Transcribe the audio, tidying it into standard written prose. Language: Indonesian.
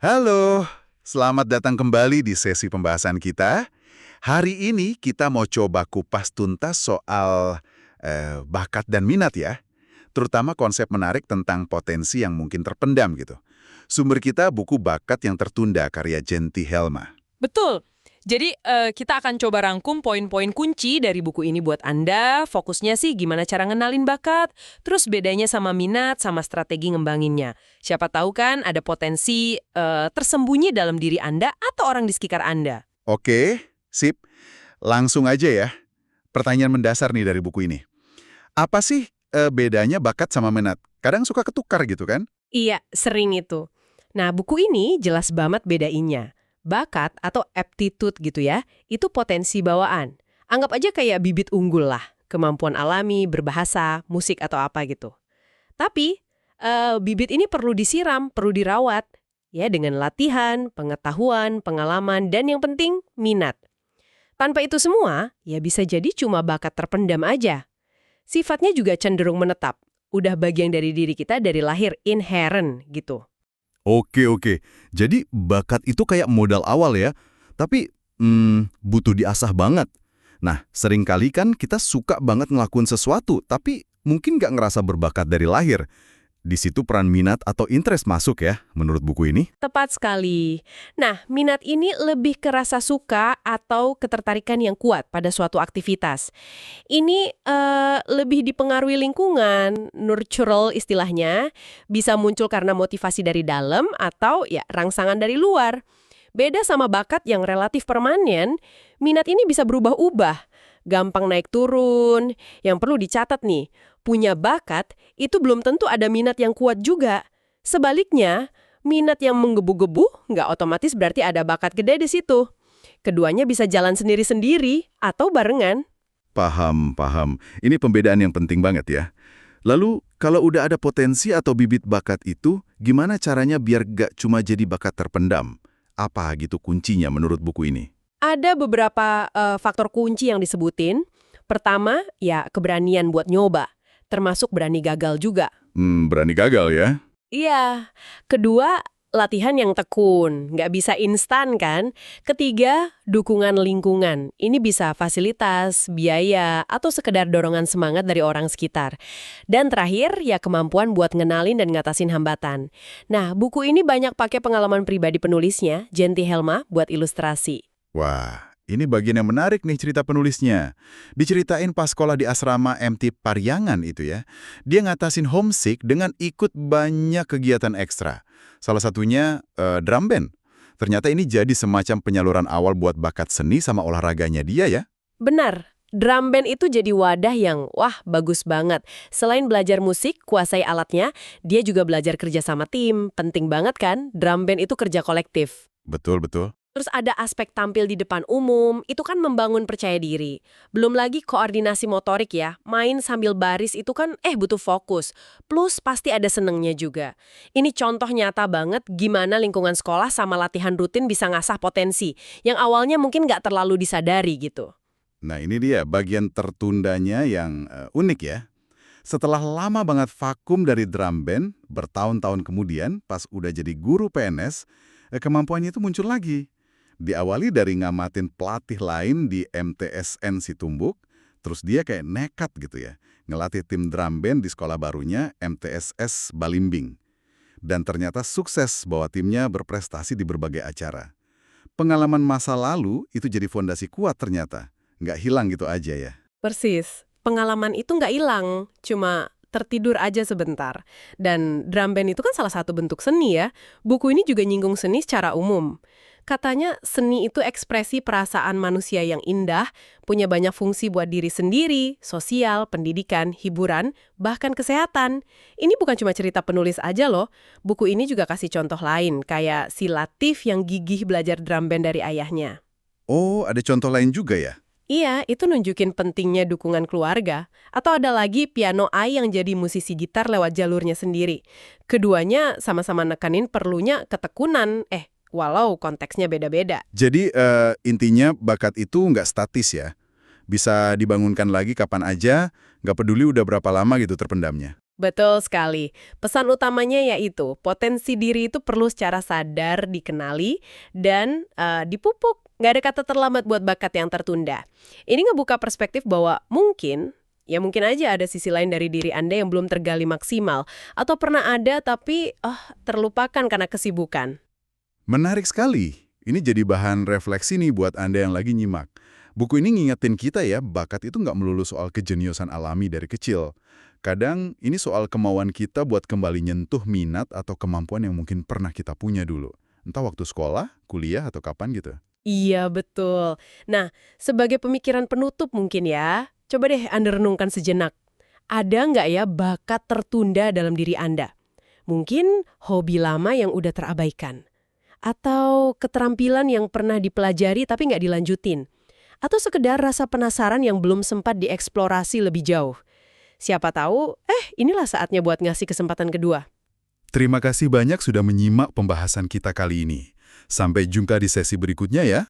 Halo, selamat datang kembali di sesi pembahasan kita. Hari ini kita mau coba kupas tuntas soal bakat dan minat ya, terutama konsep menarik tentang potensi yang mungkin terpendam gitu. Sumber kita buku Bakat yang Tertunda karya Jenti Helma. Betul. Jadi kita akan coba rangkum poin-poin kunci dari buku ini buat Anda. Fokusnya sih gimana cara ngenalin bakat, terus bedanya sama minat, sama strategi ngembanginnya. Siapa tahu kan ada potensi tersembunyi dalam diri Anda atau orang di sekitar Anda. Oke, sip. Langsung aja ya. Pertanyaan mendasar nih dari buku ini. Apa sih bedanya bakat sama minat? Kadang suka ketukar gitu kan? Iya, sering itu. Nah, buku ini jelas banget bedainnya. Bakat atau aptitude gitu ya, itu potensi bawaan. Anggap aja kayak bibit unggul lah, kemampuan alami, berbahasa, musik atau apa gitu. Tapi, bibit ini perlu disiram, perlu dirawat. Ya, dengan latihan, pengetahuan, pengalaman, dan yang penting, minat. Tanpa itu semua, ya bisa jadi cuma bakat terpendam aja. Sifatnya juga cenderung menetap. Udah bagian dari diri kita dari lahir, inherent gitu. Oke. Jadi bakat itu kayak modal awal ya, tapi butuh diasah banget. Nah, seringkali kan kita suka banget ngelakuin sesuatu, tapi mungkin nggak ngerasa berbakat dari lahir. Di situ peran minat atau interest masuk ya, menurut buku ini. Tepat sekali. Nah, minat ini lebih ke rasa suka atau ketertarikan yang kuat pada suatu aktivitas. Ini lebih dipengaruhi lingkungan, nurtural istilahnya, bisa muncul karena motivasi dari dalam atau ya rangsangan dari luar. Beda sama bakat yang relatif permanen, minat ini bisa berubah-ubah, gampang naik turun. Yang perlu dicatat nih, punya bakat itu belum tentu ada minat yang kuat juga. Sebaliknya, minat yang menggebu-gebu nggak otomatis berarti ada bakat gede di situ. Keduanya bisa jalan sendiri-sendiri atau barengan. Paham. Ini pembedaan yang penting banget ya. Lalu, kalau udah ada potensi atau bibit bakat itu, gimana caranya biar gak cuma jadi bakat terpendam? Apa gitu kuncinya menurut buku ini? Ada beberapa faktor kunci yang disebutin. Pertama, ya keberanian buat nyoba, termasuk berani gagal juga. Berani gagal ya? Iya. Kedua, latihan yang tekun, nggak bisa instan kan. Ketiga, dukungan lingkungan. Ini bisa fasilitas, biaya, atau sekedar dorongan semangat dari orang sekitar. Dan terakhir, ya kemampuan buat ngenalin dan ngatasin hambatan. Nah, buku ini banyak pakai pengalaman pribadi penulisnya, Jenti Helma, buat ilustrasi. Wah, ini bagian yang menarik nih cerita penulisnya. Diceritain pas sekolah di asrama MT Paryangan itu ya. Dia ngatasin homesick dengan ikut banyak kegiatan ekstra. Salah satunya drum band. Ternyata ini jadi semacam penyaluran awal buat bakat seni sama olahraganya dia ya. Benar, drum band itu jadi wadah yang, wah, bagus banget. Selain belajar musik, kuasai alatnya, dia juga belajar kerja sama tim. Penting banget kan, drum band itu kerja kolektif. Betul. Terus ada aspek tampil di depan umum, itu kan membangun percaya diri. Belum lagi koordinasi motorik ya, main sambil baris itu kan butuh fokus. Plus pasti ada senengnya juga. Ini contoh nyata banget gimana lingkungan sekolah sama latihan rutin bisa ngasah potensi, yang awalnya mungkin nggak terlalu disadari gitu. Nah ini dia bagian tertundanya yang unik ya. Setelah lama banget vakum dari drum band, bertahun-tahun kemudian pas udah jadi guru PNS, kemampuannya itu muncul lagi. Diawali dari ngamatin pelatih lain di MTSN Situmbuk, terus dia kayak nekat gitu ya, ngelatih tim drum band di sekolah barunya MTSS Balimbing. Dan ternyata sukses bawa timnya berprestasi di berbagai acara. Pengalaman masa lalu itu jadi fondasi kuat ternyata, nggak hilang gitu aja ya. Persis, pengalaman itu nggak hilang, cuma tertidur aja sebentar. Dan drum band itu kan salah satu bentuk seni ya. Buku ini juga nyinggung seni secara umum. Katanya seni itu ekspresi perasaan manusia yang indah, punya banyak fungsi buat diri sendiri, sosial, pendidikan, hiburan, bahkan kesehatan. Ini bukan cuma cerita penulis aja loh. Buku ini juga kasih contoh lain, kayak si Latif yang gigih belajar drum band dari ayahnya. Oh, ada contoh lain juga ya? Iya, itu nunjukin pentingnya dukungan keluarga. Atau ada lagi Piano Ai yang jadi musisi gitar lewat jalurnya sendiri. Keduanya sama-sama nekanin perlunya ketekunan, walau konteksnya beda-beda. Jadi intinya bakat itu nggak statis ya? Bisa dibangunkan lagi kapan aja, nggak peduli udah berapa lama gitu terpendamnya. Betul sekali. Pesan utamanya yaitu potensi diri itu perlu secara sadar dikenali dan dipupuk. Nggak ada kata terlambat buat bakat yang tertunda. Ini ngebuka perspektif bahwa mungkin, ya mungkin aja ada sisi lain dari diri Anda yang belum tergali maksimal. Atau pernah ada tapi terlupakan karena kesibukan. Menarik sekali. Ini jadi bahan refleksi nih buat Anda yang lagi nyimak. Buku ini ngingetin kita ya, bakat itu nggak melulu soal kejeniusan alami dari kecil. Kadang ini soal kemauan kita buat kembali nyentuh minat atau kemampuan yang mungkin pernah kita punya dulu. Entah waktu sekolah, kuliah, atau kapan gitu. Iya, betul. Nah, sebagai pemikiran penutup mungkin ya, coba deh Anda renungkan sejenak. Ada nggak ya bakat tertunda dalam diri Anda? Mungkin hobi lama yang udah terabaikan. Atau keterampilan yang pernah dipelajari tapi nggak dilanjutin. Atau sekedar rasa penasaran yang belum sempat dieksplorasi lebih jauh. Siapa tahu, inilah saatnya buat ngasih kesempatan kedua. Terima kasih banyak sudah menyimak pembahasan kita kali ini. Sampai jumpa di sesi berikutnya ya.